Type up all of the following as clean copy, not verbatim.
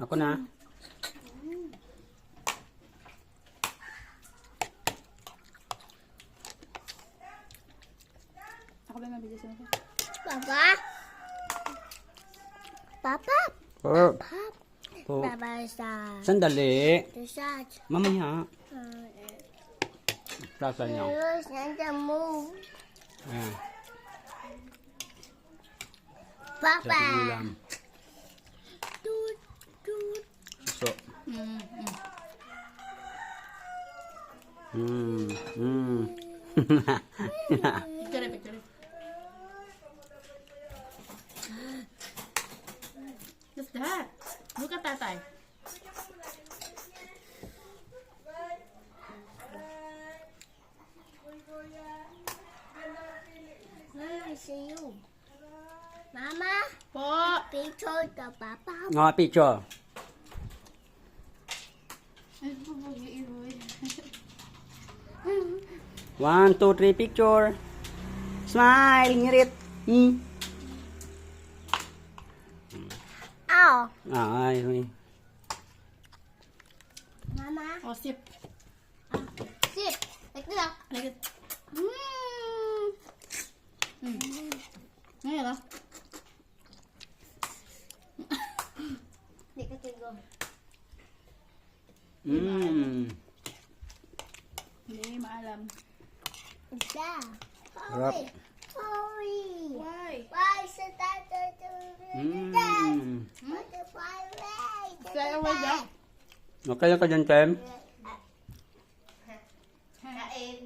Ako na. Ako ba mabili sa mga? Papa? Papa? Oh. Oh. Papa sa... Sandali. Sa... Mamaya. Plasa niya. Terus nanti move. Ayan. Papa. Sa ulam. Tut, tut. So. Picture, picture. What's that? Look at tatay. Mama, see you. Mama, Po! picture the Papa. Nga, picture. Ay, pupugi, Iroy. 1, 2, 3, picture. Smile, ngirit. Ow. Ay, ay. Mama, Oh, sip. sit. Like that. Like it. Mm. Ngayon, ah. Di ka tigo. Hindi, maalam. Isa. Harap. Hurry. Hurry. Why? Why is that the butterfly red? Say away daw. Okay ka dyan, Tem? Kain.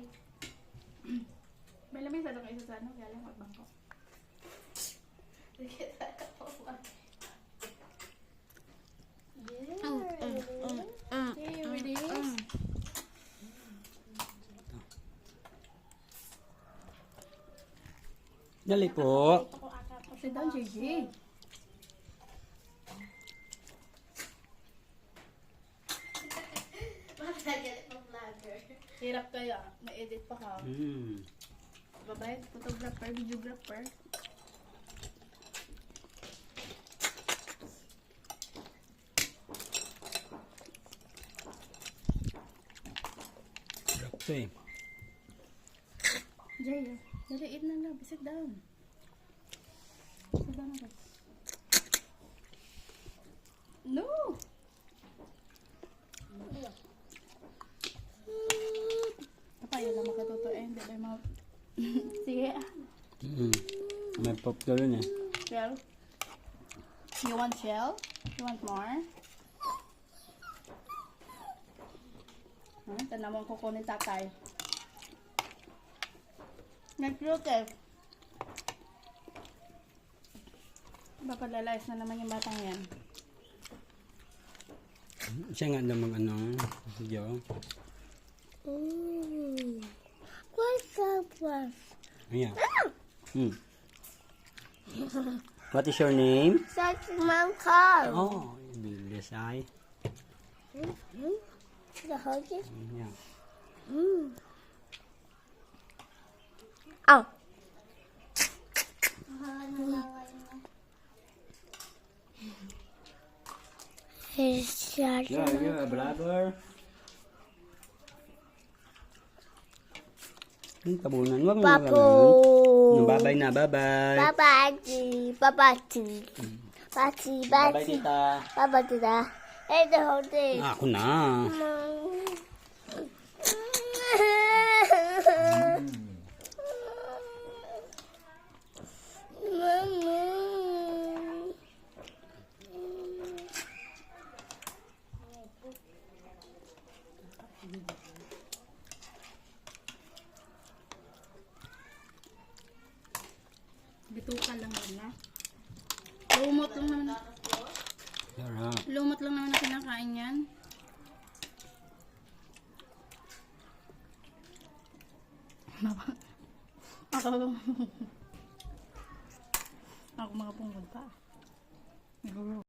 May lamig sa doon isa sa ano, kaya lang magbangko. Hey, ready? Dali po. Sit down, JJ. Hirap kaya. May edit pa ka. Babae, photographer, videographer. Okay. Jay, dali, eat na lang. Sit down. Sit down ako. No! Papayo lang makatutuin. Hindi ba yung mga... Sige. May pop ka rin eh. Shell? You want shell? You want more? Tanda mo ang kukunin tatay. Nag-protest. Papalalayas na naman yung batang yan. Siya nga namang ano, video. What's up, boss? Ayan. What is your name? That's my car. Oh, bilis ay. The huggies? Ayan. Oh. He's Yeah, yeah, brother. Tabunan. Huwag mo Papu. gagawin. Babay na, babay. Babaji. Babaji. Baji. Babay, Baji. tita. Babaji na. Hey, the whole thing. Ako na. Bituka lang yun na. Lumot lang naman. Sarap. Lumot lang naman na kinakain yan. Ako mga punggol pa.